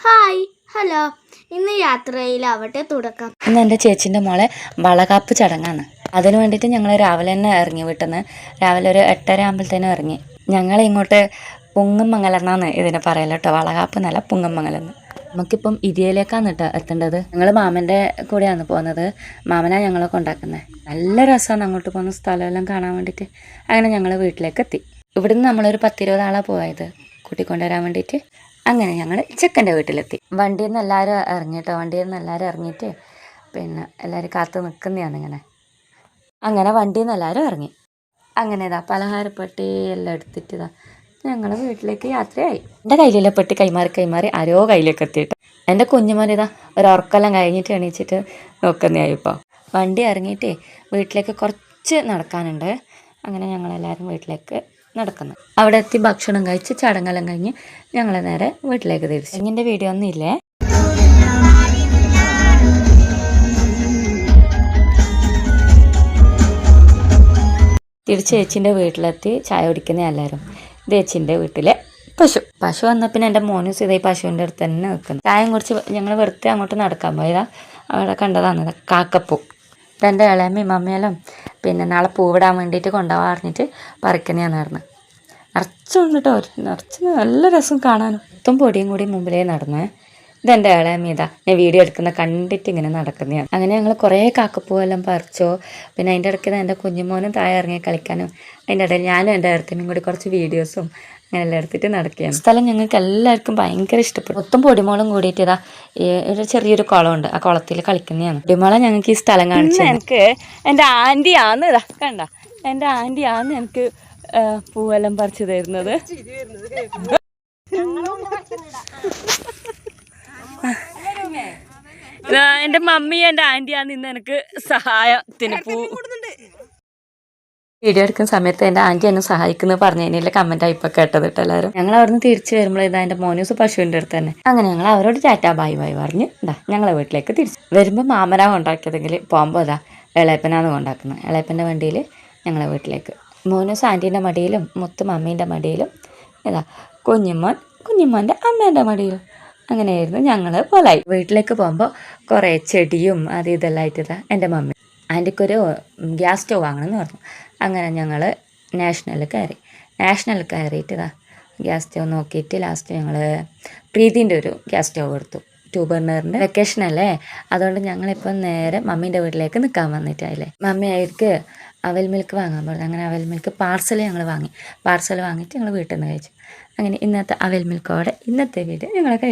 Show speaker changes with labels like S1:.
S1: Hi hello. ഇന്ന് യാത്രയിലാവട്ടെ തുടക്കം.
S2: ഇന്ന് എൻ്റെ ചേച്ചീൻ്റെ മോളെ വളകാപ്പ് ചടങ്ങാണ്. അതിന് വേണ്ടിയിട്ട് ഞങ്ങൾ രാവിലെ തന്നെ ഇറങ്ങി. വീട്ടിൽ രാവിലെ ഒരു 8:30 ആകുമ്പോഴത്തേനും ഇറങ്ങി. ഞങ്ങൾ ഇങ്ങോട്ട് പുങ്ങമംഗലം എന്നാണ് ഇതിനെ പറയല കേട്ടോ. വളകാപ്പ് എന്നല്ല, പുങ്ങമംഗലം എന്ന്. നമുക്കിപ്പം ഇരിയയിലേക്കാണ് കേട്ടോ എത്തേണ്ടത്. ഞങ്ങൾ മാമൻ്റെ കൂടെയാണ് പോകുന്നത്. മാമനാണ് ഞങ്ങളെ കൊണ്ടാക്കുന്നത്. നല്ല രസമാണ് അങ്ങോട്ട് പോകുന്ന സ്ഥലമെല്ലാം കാണാൻ വേണ്ടിയിട്ട്. അങ്ങനെ ഞങ്ങൾ വീട്ടിലേക്ക് എത്തി. ഇവിടുന്ന് നമ്മളൊരു 10-20 ആളാണ് പോയത് കൂട്ടിക്കൊണ്ടുവരാൻ വേണ്ടിയിട്ട്. അങ്ങനെ ഞങ്ങൾ ചെക്കൻ്റെ വീട്ടിലെത്തി. വണ്ടിയിൽ നിന്ന് എല്ലാവരും ഇറങ്ങിയിട്ടോ. വണ്ടിയിൽ നിന്ന് എല്ലാവരും ഇറങ്ങിയിട്ട് പിന്നെ എല്ലാവരും കാത്ത് നിൽക്കുന്നതാണ് ഇങ്ങനെ. അങ്ങനെ വണ്ടിയിൽ നിന്ന് എല്ലാവരും ഇറങ്ങി. അങ്ങനെ ഇതാ പലഹാരപ്പെട്ടി എല്ലാം എടുത്തിട്ട് ഇതാ ഞങ്ങൾ വീട്ടിലേക്ക് യാത്രയായി. എൻ്റെ കയ്യിലുള്ള പെട്ടി കൈമാറി ആരോ കയ്യിലേക്ക് എത്തിയിട്ട് എൻ്റെ കുഞ്ഞുമോൻ ഇതാ ഒരു ഉറക്കെല്ലാം കഴിഞ്ഞിട്ട് എണീച്ചിട്ട് നോക്കുന്നതായി. ഇപ്പോൾ വണ്ടി ഇറങ്ങിയിട്ടേ വീട്ടിലേക്ക് കുറച്ച് നടക്കാനുണ്ട്. അങ്ങനെ ഞങ്ങളെല്ലാവരും വീട്ടിലേക്ക് നടക്കുന്നു. അവിടെ എത്തി ഭക്ഷണം കഴിച്ച് ചടങ്ങെല്ലാം കഴിഞ്ഞ് ഞങ്ങൾ നേരെ വീട്ടിലേക്ക് തിരിച്ചു. ഇങ്ങനെ വീഡിയോ ഒന്നും ഇല്ലേ. തിരിച്ച് ചേച്ചീൻ്റെ വീട്ടിലെത്തി ചായ കുടിക്കുന്ന എല്ലാവരും. ഇത് ചേച്ചീൻ്റെ വീട്ടിലെ പശു വന്ന പിന്നെ എൻ്റെ മോനും ഇതായി പശുവിൻ്റെ അടുത്ത് തന്നെ നിൽക്കുന്നു. ചായം കുടിച്ച് ഞങ്ങൾ വെറുതെ അങ്ങോട്ട് നടക്കാൻ പോയതാ. അവിടെ കണ്ടതാണ് കാക്കപ്പൂ. എൻ്റെ ഇളയമ്മയും മമ്മിയെല്ലാം പിന്നെ നാളെ പൂവിടാൻ വേണ്ടിയിട്ട് കൊണ്ടുപോകാൻ പറഞ്ഞിട്ട് പറിക്കുന്നതായിരുന്നു. നിറച്ചുണ്ട് കേട്ടോ. നിറച്ച് നല്ല രസം കാണാനും. മൊത്തം പൊടിയും കൂടി മുമ്പിലേ നടന്നേ. ഇതെൻ്റെ ഇളയമ്മ ഇതാ ഞാൻ വീഡിയോ എടുക്കുന്ന കണ്ടിട്ട് ഇങ്ങനെ നടക്കുന്നതാണ്. അങ്ങനെ ഞങ്ങൾ കുറേ കാക്കപ്പൂവെല്ലാം പറിച്ചോ. പിന്നെ അതിൻ്റെ ഇടയ്ക്ക് എൻ്റെ കുഞ്ഞുമോനും താഴെ ഇറങ്ങി കളിക്കാനും അതിൻ്റെ ഇടയിൽ ഞാനും എൻ്റെ അടുത്തിനും കൂടി കുറച്ച് വീഡിയോസും അങ്ങനെ എല്ലാം എടുത്തിട്ട് നടക്കുകയാണ്. സ്ഥലം ഞങ്ങൾക്ക് എല്ലാവർക്കും ഭയങ്കര ഇഷ്ടപ്പെട്ടു. മൊത്തം പൊടിമോളും കൂടിയിട്ട് ഇതാ ഒരു ചെറിയൊരു കുളമുണ്ട്. ആ കുളത്തിൽ കളിക്കുന്നതാണ്. പൊടിമോളെ ഞങ്ങൾക്ക് ഈ സ്ഥലം കാണിച്ചു. എനിക്ക് എൻ്റെ ആൻറ്റിയാന്ന് ഇതാ കണ്ട. എൻ്റെ ആൻറ്റിയാന്ന് എനിക്ക് പൂവെല്ലാം പറിച്ചു തരുന്നത്. എൻ്റെ മമ്മി എൻ്റെ ആൻറ്റിയാണ് ഇന്ന് എനിക്ക് സഹായത്തിന് വീഡിയോ എടുക്കുന്ന സമയത്ത് എൻ്റെ ആൻറ്റി എന്നെ സഹായിക്കുന്നത് പറഞ്ഞതിനുള്ള കമൻറ്റായി ഇപ്പോൾ കേട്ടത് കേട്ടോ എല്ലാവരും. ഞങ്ങൾ അവിടുന്ന് തിരിച്ച് വരുമ്പോൾ ഇതാ എൻ്റെ മോനൂസ് പശുവിൻ്റെ അടുത്ത് തന്നെ. അങ്ങനെ ഞങ്ങൾ അവരോട് ടാറ്റാ ബായ് പറഞ്ഞ് ഇതാ ഞങ്ങളെ വീട്ടിലേക്ക് തിരിച്ചു. വരുമ്പോൾ മാമനാ കൊണ്ടാക്കിയതെങ്കിൽ പോകുമ്പോൾ ഇതാ ഇളയപ്പനാണ് കൊണ്ടാക്കുന്നത്. ഇളയപ്പൻ്റെ വണ്ടിയിൽ ഞങ്ങളെ വീട്ടിലേക്ക്. മോനൂസ് ആൻറ്റീൻ്റെ മടിയിലും മുത്ത് മമ്മീൻ്റെ മടിയിലും ഇതാ കുഞ്ഞുമോൻ്റെ അമ്മേൻ്റെ മടിയിലും. അങ്ങനെയായിരുന്നു ഞങ്ങൾ പോലായി. വീട്ടിലേക്ക് പോകുമ്പോൾ കുറേ ചെടിയും അത് ഇതെല്ലാം ആയിട്ട് ഇതാ എൻ്റെ മമ്മി ആൻറ്റിക്കൊരു ഗ്യാസ് സ്റ്റവ് വാങ്ങണമെന്ന് പറഞ്ഞു. അങ്ങനെ ഞങ്ങൾ നാഷണലിൽ കയറിയിട്ട് ഇതാ ഗ്യാസ് സ്റ്റവ് നോക്കിയിട്ട് ലാസ്റ്റ് ഞങ്ങൾ പ്രീതിൻ്റെ ഒരു ഗ്യാസ് സ്റ്റവ് എടുത്തു. 2 ബർണറിൻ്റെ വെക്കേഷനല്ലേ, അതുകൊണ്ട് ഞങ്ങളിപ്പം നേരെ മമ്മീൻ്റെ വീട്ടിലേക്ക് നിൽക്കാൻ വന്നിട്ടായില്ലേ. മമ്മി ആയിരിക്ക് അവൽ മിൽക്ക് വാങ്ങാൻ പറഞ്ഞു. അങ്ങനെ അവൽ മിൽക്ക് പാർസൽ ഞങ്ങൾ വാങ്ങിയിട്ട് ഞങ്ങൾ വീട്ടിൽ നിന്ന് കഴിച്ചു. അങ്ങനെ ഇന്നത്തെ അവൽ മിൽക്കോടെ ഇന്നത്തെ വീഡിയോ ഞങ്ങൾ കഴിച്ചു.